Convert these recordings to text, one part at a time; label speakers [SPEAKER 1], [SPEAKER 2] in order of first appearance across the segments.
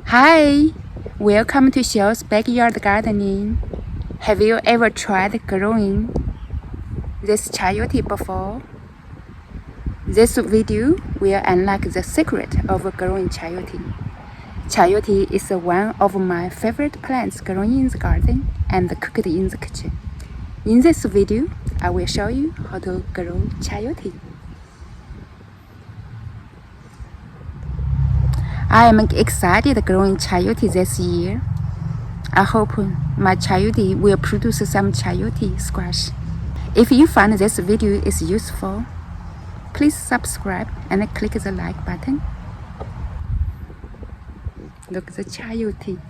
[SPEAKER 1] Hi, welcome to Xiao's backyard gardening. Have you ever tried growing this chayote before? This video will unlock the secret of growing chayote. Chayote is one of my favorite plants growing in the garden and cooked in the kitchen. In this video, I will show you how to grow chayote. I am excited growing chayote this year. I hope my chayote will produce some chayote squash. If you find this video is useful, please subscribe and click the like button. Look at the chayote.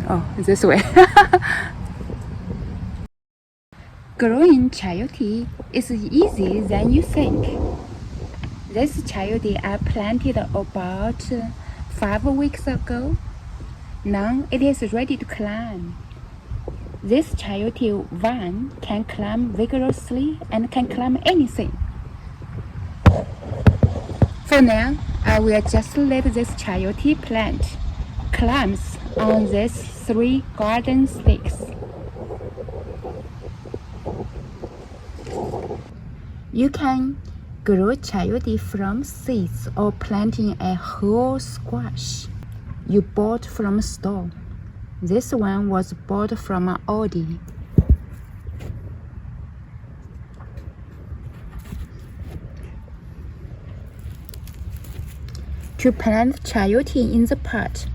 [SPEAKER 1] Oh, this way. Growing chayote is easier than you think. This chayote I planted about 5 weeks ago. Now it is ready to climb. This chayote vine can climb vigorously and can climb anything. For now, I will just let this chayote plant climb on these 3 garden stakes. You can grow chayote from seeds or planting a whole squash you bought from a store. This one was bought from an Aldi. To plant chayote in the pot,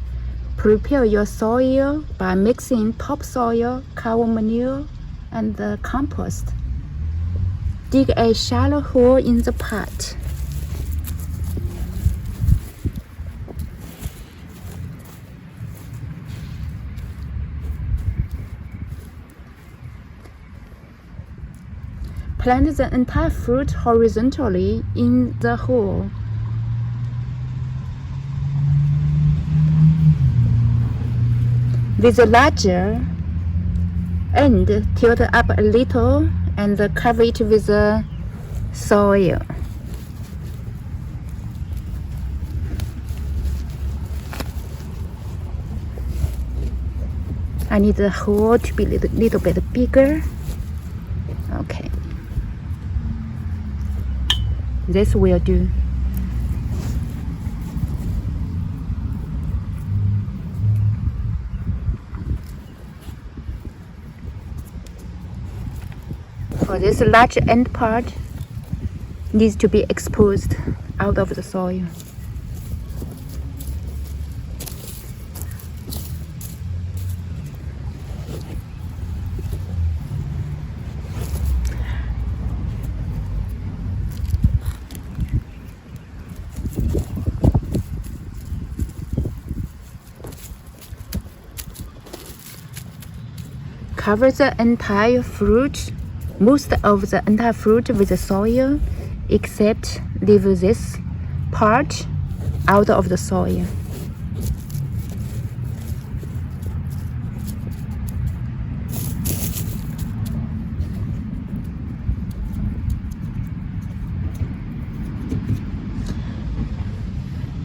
[SPEAKER 1] prepare your soil by mixing topsoil, cow manure, and compost. Dig a shallow hole in the pot. Plant the entire fruit horizontally in the hole. With the larger end tilt up a little and cover it with the soil. I need the hole to be a little bit bigger. Okay. This will do. For this large end part needs to be exposed out of the soil. Cover the entire fruit, most of the entire fruit with the soil, except leave this part out of the soil.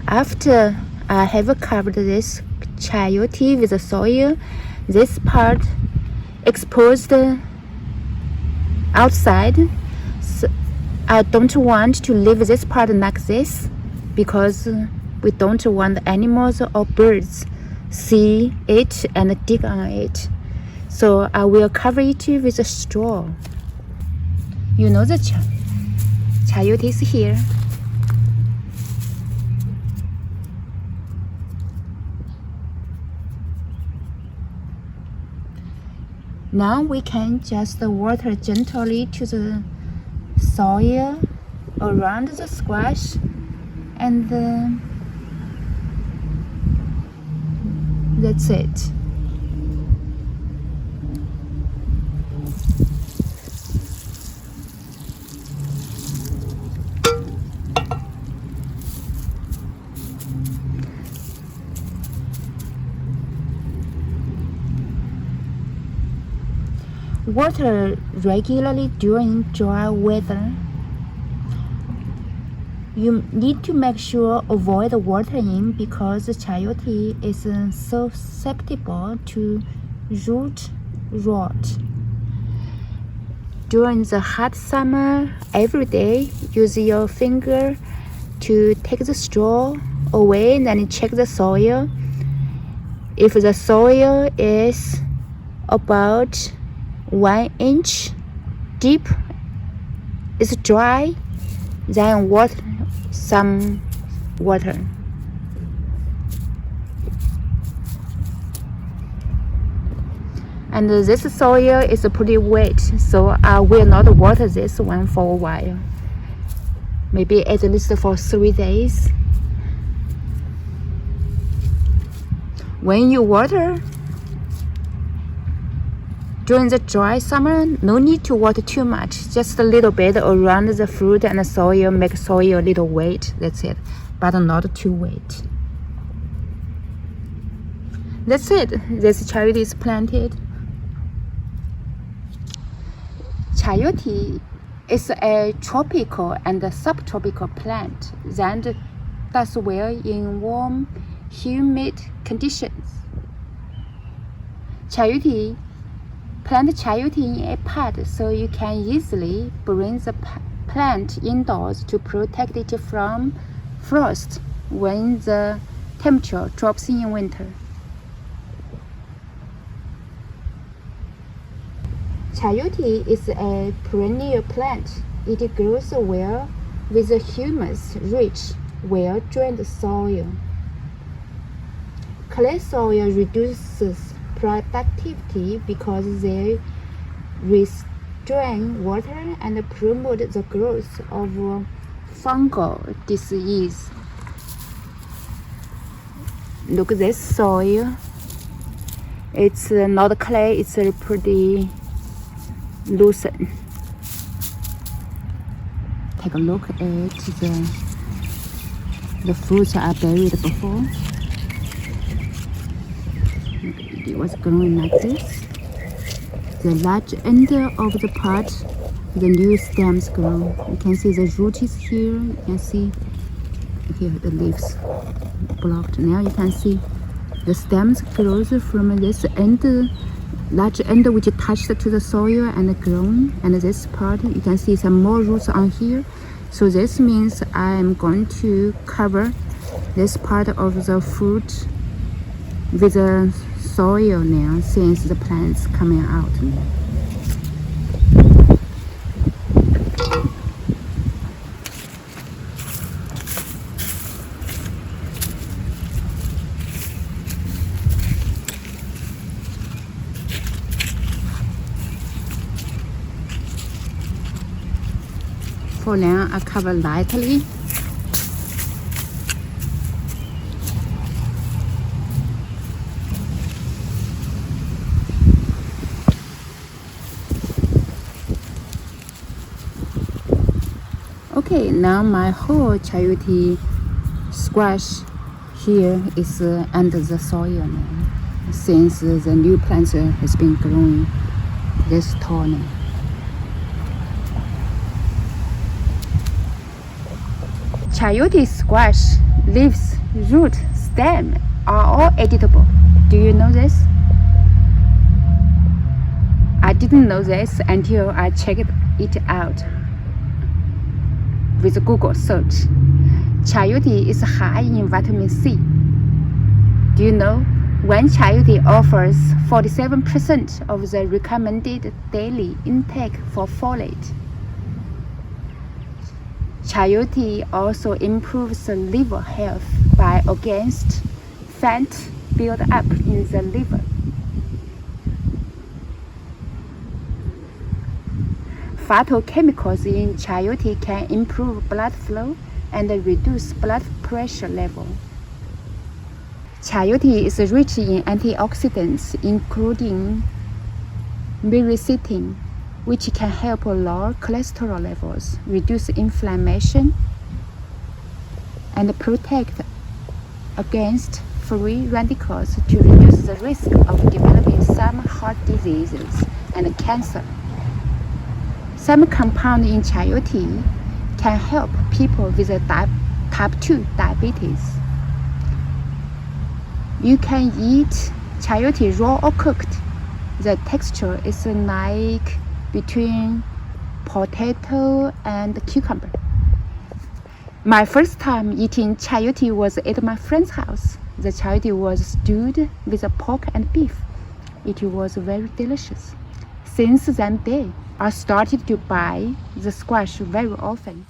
[SPEAKER 1] After I have covered this chayote with the soil, this part exposed outside, so I don't want to leave this part like this because we don't want animals or birds see it and dig on it. So I will cover it with a straw. You know the chayote is here. Now we can just water gently to the soil around the squash and that's it. water regularly during dry weather. You need to make sure avoid watering because chayote is susceptible to root rot. During the hot summer, every day use your finger to take the straw away and then check the soil. If the soil is about 1 inch deep, it's dry, then some water. And this soil is pretty wet, so I will not water this one for a while. Maybe at least for 3 days. When you water during the dry summer, no need to water too much. Just a little bit around the fruit and the soil, make soil a little wet. That's it, but not too wet. That's it. This chayote is planted. Chayote is a tropical and subtropical plant that does well in warm, humid conditions. Plant chayote in a pot so you can easily bring the plant indoors to protect it from frost when the temperature drops in winter. Chayote is a perennial plant. It grows well with a humus-rich, well-drained soil. Clay soil reduces productivity because they restrain water and promote the growth of fungal disease. Look at this soil. It's not clay, it's pretty loosen. Take a look at the fruits are buried before. It was growing like this. The large end of the pot, the new stems grow. You can see the root is here. You can see here the leaves blocked. Now you can see the stems grows from this end, large end which touched to the soil and grown. And this part, you can see some more roots on here. So this means I'm going to cover this part of the fruit with the soil now, since the plant's coming out now. For now, I cover lightly. Okay, now my whole chayote squash here is under the soil now, since the new plant has been growing this tall now. Chayote squash, leaves, root, stem are all edible. Do you know this? I didn't know this until I checked it out with Google search. Chayote is high in vitamin C. Do you know one chayote offers 47% of the recommended daily intake for folate? Chayote also improves the liver health by against fat build-up in the liver. Phytochemicals in chayote can improve blood flow and reduce blood pressure level. Chayote is rich in antioxidants, including myricetin, which can help lower cholesterol levels, reduce inflammation, and protect against free radicals to reduce the risk of developing some heart diseases and cancer. Some compound in chayote can help people with type 2 diabetes. You can eat chayote raw or cooked. The texture is like between potato and cucumber. My first time eating chayote was at my friend's house. The chayote was stewed with pork and beef. It was very delicious. Since that day, I started to buy the squash very often.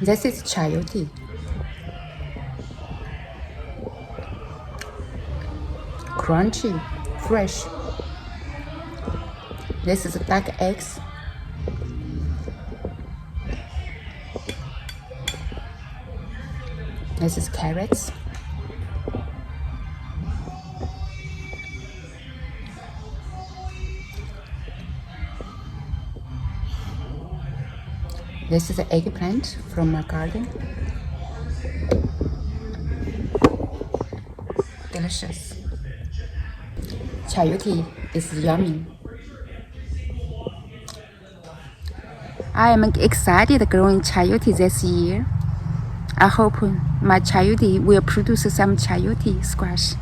[SPEAKER 1] This is chayote. Crunchy, fresh. This is dark eggs. This is carrots. This is the eggplant from my garden. Delicious. Chayote is yummy. I am excited growing chayote this year. I hope my chayote will produce some chayote squash.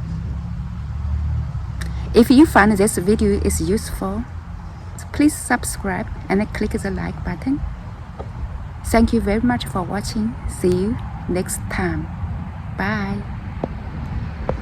[SPEAKER 1] If you find this video is useful, please subscribe and click the like button. Thank you very much for watching. See you next time. Bye.